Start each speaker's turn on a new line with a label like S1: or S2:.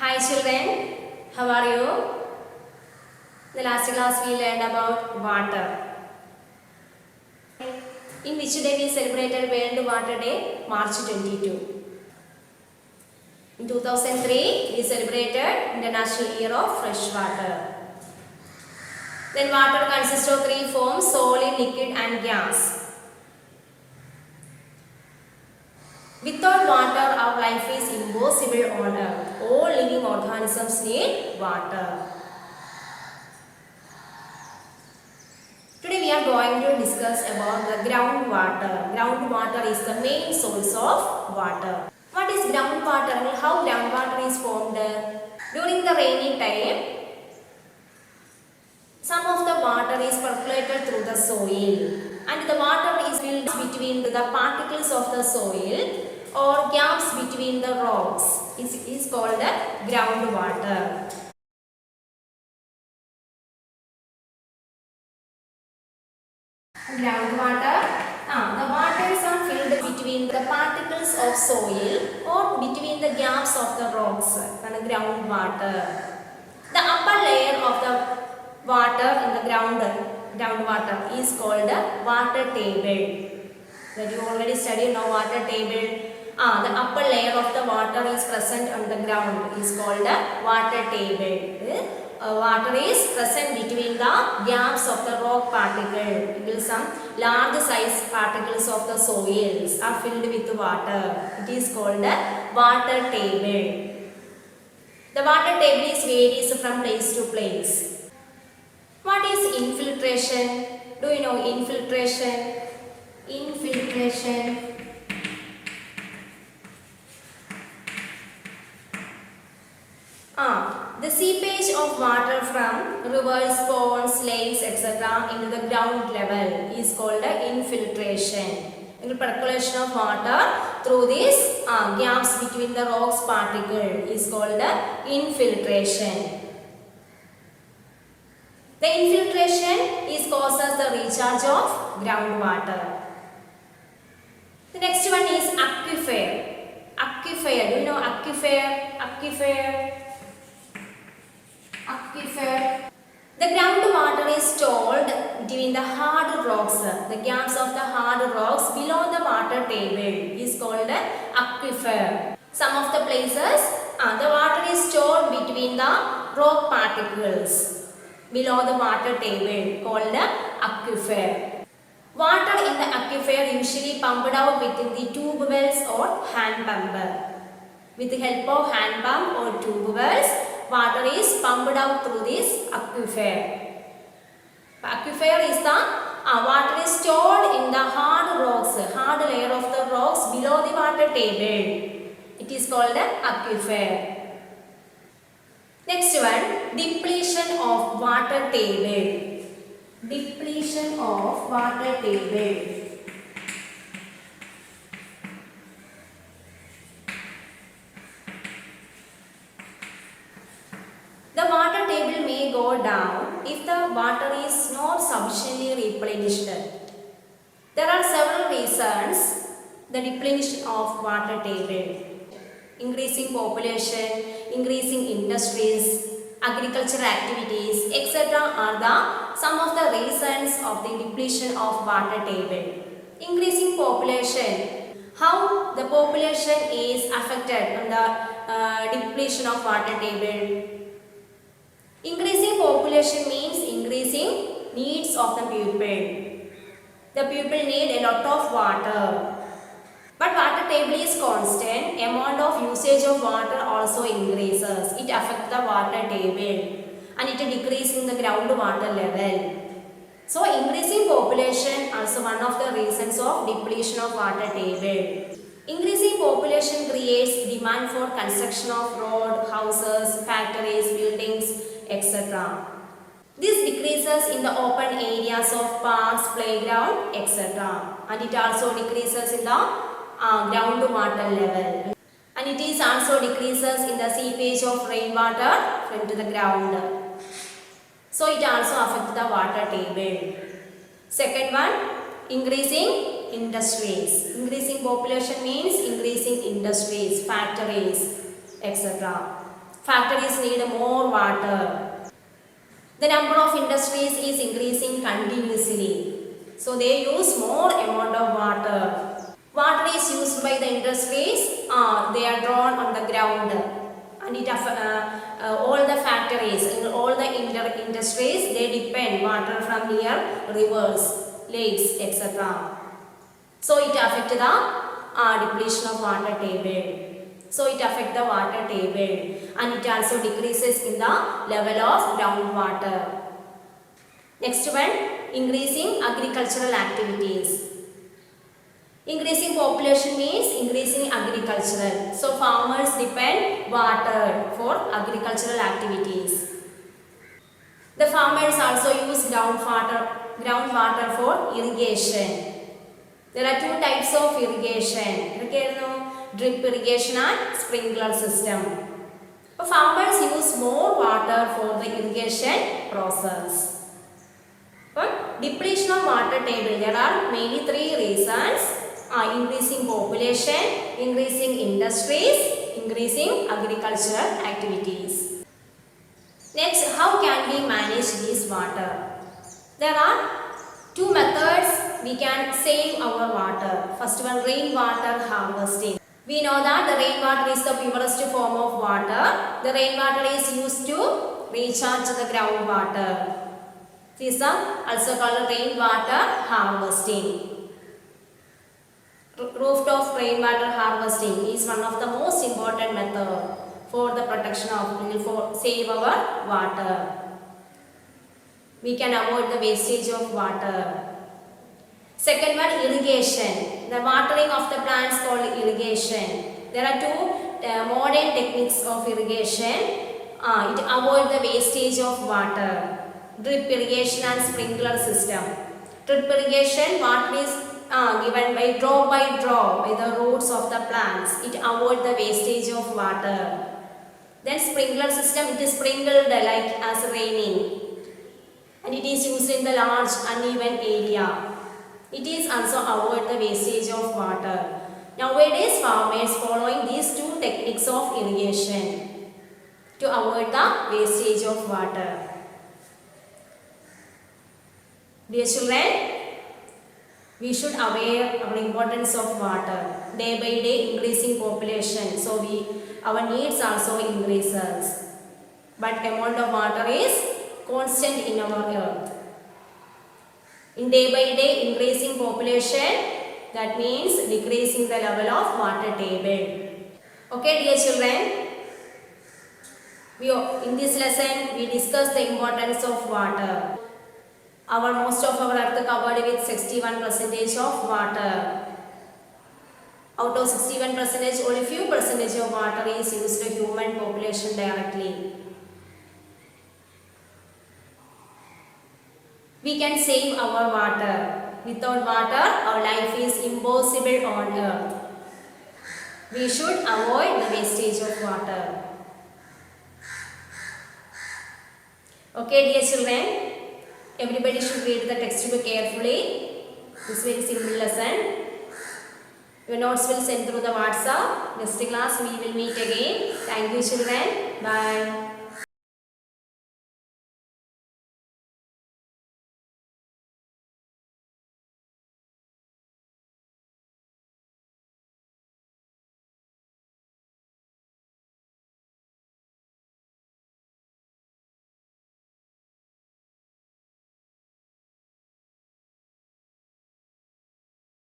S1: Hi children, how are you? In the last class we learned about water. In which day we celebrated World Water Day? March 22. In 2003 we celebrated International Year of Fresh Water. Then water consists of three forms: solid, liquid and gas. Without water our life is impossible on earth. All living organisms need water. Today we are going to discuss about the groundwater. Groundwater is the main source of water. What is groundwater and how groundwater is formed? During the rainy time, some of the water is percolated through the soil and the water is filled between the particles of the soil or gaps between the rocks. It is called the groundwater. Groundwater, the waters are filled between the particles of soil or between the gaps of the rocks. Groundwater. The upper layer of the water in the groundwater is called the water table. That you already studied now, water table. The upper layer of the water is present on the ground is called the water table. Water is present between the gaps of the rock particle. Some large size particles of the soils are filled with water. It is called the water table. The water table is varies from place to place. What is infiltration? Do you know infiltration? Infiltration. The seepage of water from rivers, ponds, lakes, etc. into the ground level is called infiltration. The percolation of water through these gaps between the rocks particle is called infiltration. The infiltration is causes the recharge of groundwater. The next one is aquifer. Aquifer. Do you know aquifer? Aquifer. The groundwater is stored between the hard rocks. The gaps of the hard rocks below the water table is called aquifer. Some of the places the water is stored between the rock particles below the water table called aquifer. Water in the aquifer usually pumped out with the tube wells or hand pump. With the help of hand pump or tube wells, water is pumped out through this aquifer. Aquifer is the water is stored in the hard rocks, hard layer of the rocks below the water table. It is called aquifer. Next one, depletion of water table. Depletion of water table. The water table may go down if the water is not sufficiently replenished. There are several reasons the depletion of water table. Increasing population, increasing industries, agricultural activities, etc. are some of the reasons of the depletion of water table. Increasing population. How the population is affected on the depletion of water table? Increasing population means increasing needs of the people. The people need a lot of water. But water table is constant. Amount of usage of water also increases. It affects the water table and it decreases the groundwater level. So increasing population also one of the reasons of depletion of water table. Increasing population creates demand for construction of road, houses, factories, buildings, etc. This decreases in the open areas of parks, playground, etc. And it also decreases in the groundwater level. And it is also decreases in the seepage of rainwater into the ground. So it also affects the water table. Second one, increasing industries. Increasing population means increasing industries, factories, etc. Factories need more water. The number of industries is increasing continuously. So they use more amount of water. Water is used by the industries. They are drawn on the ground. And all the factories, all the industries, they depend water from near rivers, lakes, etc. So it affects the depletion of water table. So it affects the water table, and it also decreases in the level of groundwater. Next one, increasing agricultural activities. Increasing population means increasing agricultural. So farmers depend water for agricultural activities. The farmers also use groundwater for irrigation. There are two types of irrigation. Drip irrigation and sprinkler system. Farmers use more water for the irrigation process. But depletion of water table, there are mainly three reasons. Increasing population, increasing industries, increasing agricultural activities. Next, how can we manage this water? There are two methods we can save our water. First one, rainwater harvesting. We know that the rainwater is the purest form of water. The rainwater is used to recharge the groundwater. This is also called rainwater harvesting. Rooftop rainwater harvesting is one of the most important method for the protection of, for save our water. We can avoid the wastage of water. Second one, irrigation. The watering of the plants called irrigation. There are two modern techniques of irrigation. It avoids the wastage of water. Drip irrigation and sprinkler system. Drip irrigation, water is given by drop by the roots of the plants. It avoids the wastage of water. Then sprinkler system, it is sprinkled like as raining. And it is used in the large uneven area. It is also avoid the wastage of water. Nowadays, farmers following these two techniques of irrigation to avoid the wastage of water. Dear children, we should aware of the importance of water. Day by day, increasing population, so our needs also increases. But amount of water is constant in our earth. In day by day increasing population, that means decreasing the level of water table. Okay, dear children, in this lesson we discussed the importance of water. Most of our earth covered with 61% of water. Out of 61%, only few percentage of water is used to human population directly. We can save our water. Without water, our life is impossible on earth. We should avoid the wastage of water. Okay, dear children, everybody should read the textbook carefully. This is very simple lesson. Your notes will send through the WhatsApp. Next class we will meet again. Thank you, children. Bye.